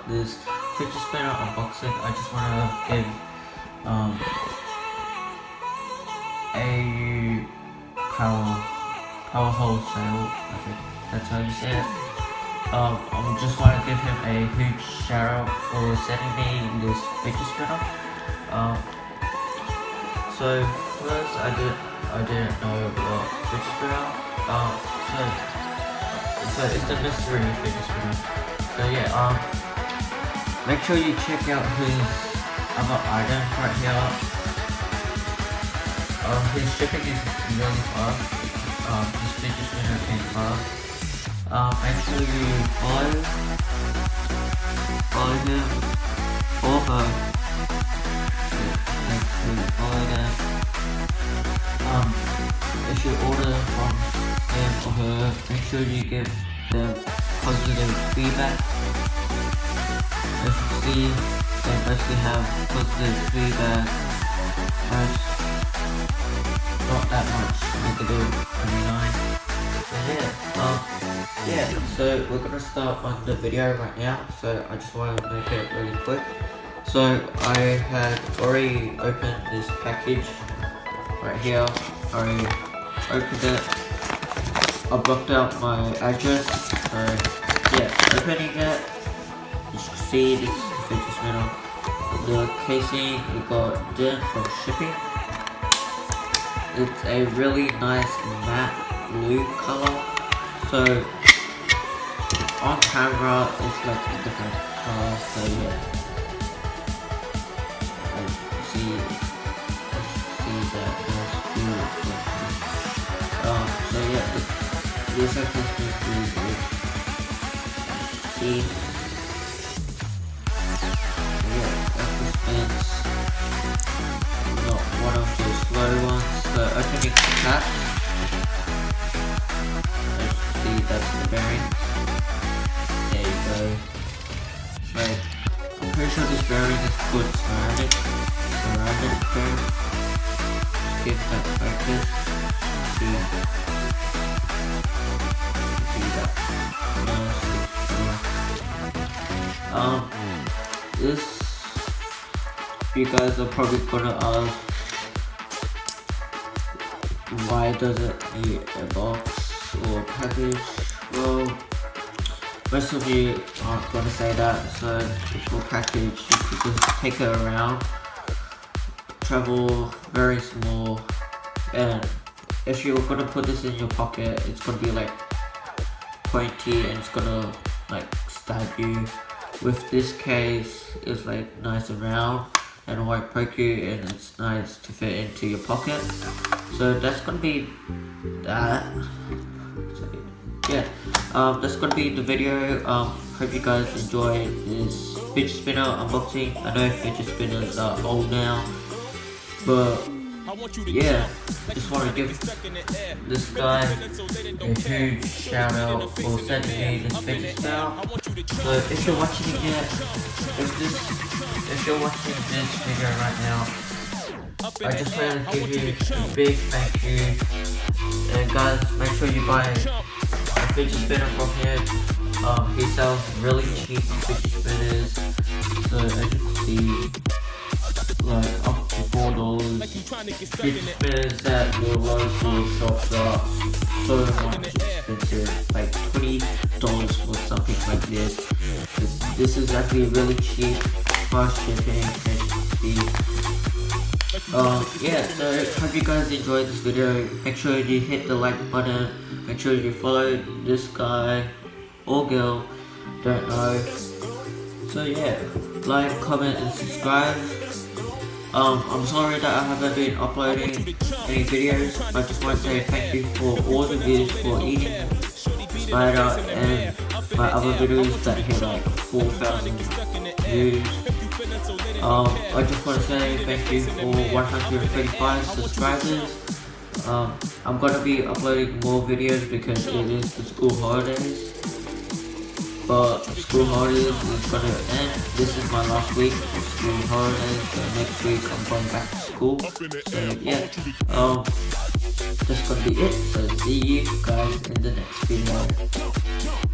start this fidget spinner unboxing, I just want to give a power wholesale, I think that's how you say it. I just want to give him a huge shout out for sending me this fidget spinner. So first I didn't know what fidget spinner. So it's the mystery fidget spinner. So yeah, make sure you check out his other items right here. His shipping is really fast. This fidget spinner came fast. Make sure you follow him or her. Make sure you follow them. If you order from him or her, make sure you give them positive feedback. As you can see, they basically have positive feedback. Not that much negative 29. So we're gonna start on the video right now. So I just want to make it really quick. So I had already opened this package right here. I already opened it. I blocked out my address. So yeah, opening it. You can see this is the fidget spinner. The casing we got done from shipping. It's a really nice matte blue color. So on camera it's like a different color. So yeah, see that there's blue reflection. So yeah, this actually is really good. See, yeah, that spins. Not one of those slow ones. So opening the cap. See, that's the bearing. There you go. So I'm pretty sure this bearing is good ceramic bearing. Give that focus. See that. This, you guys are probably gonna ask, why does it need a box or package? Well, most of you aren't going to say that, so for package you could just take it around, travel very small, and if you're going to put this in your pocket, it's going to be like pointy and it's going to like stab you. With this case, it's like nice and round and it won't poke you, and it's nice to fit into your pocket. So that's gonna be that. So, yeah, that's gonna be the video. Hope you guys enjoyed this fidget spinner unboxing. I know fidget spinners are old now, but yeah, just want to give this guy a huge shout out for sending me this fidget spinner. So if you're watching it, if you're watching this video right now, I just want to give you a big thank you. And guys, make sure you buy a fidget spinner from him. He sells really cheap fidget spinners. So as you can see, like up to $4. Fidget spinners at your local shops are so much expensive, like $20 for something like this. This is actually really cheap, fast shipping, as you can see. Yeah, so hope you guys enjoyed this video. Make sure you hit the like button. Make sure you follow this guy or girl, don't know. So yeah, like, comment and subscribe. I'm sorry that I haven't been uploading any videos. I just want to say thank you for all the views for eating spider and my other videos that hit like 4,000 views. I just want to say thank you for 135 subscribers. I'm gonna be uploading more videos because it is the school holidays. But school holidays is gonna end. This is my last week of school holidays. So next week I'm going back to school. So yeah, that's gonna be it. So see you guys in the next video.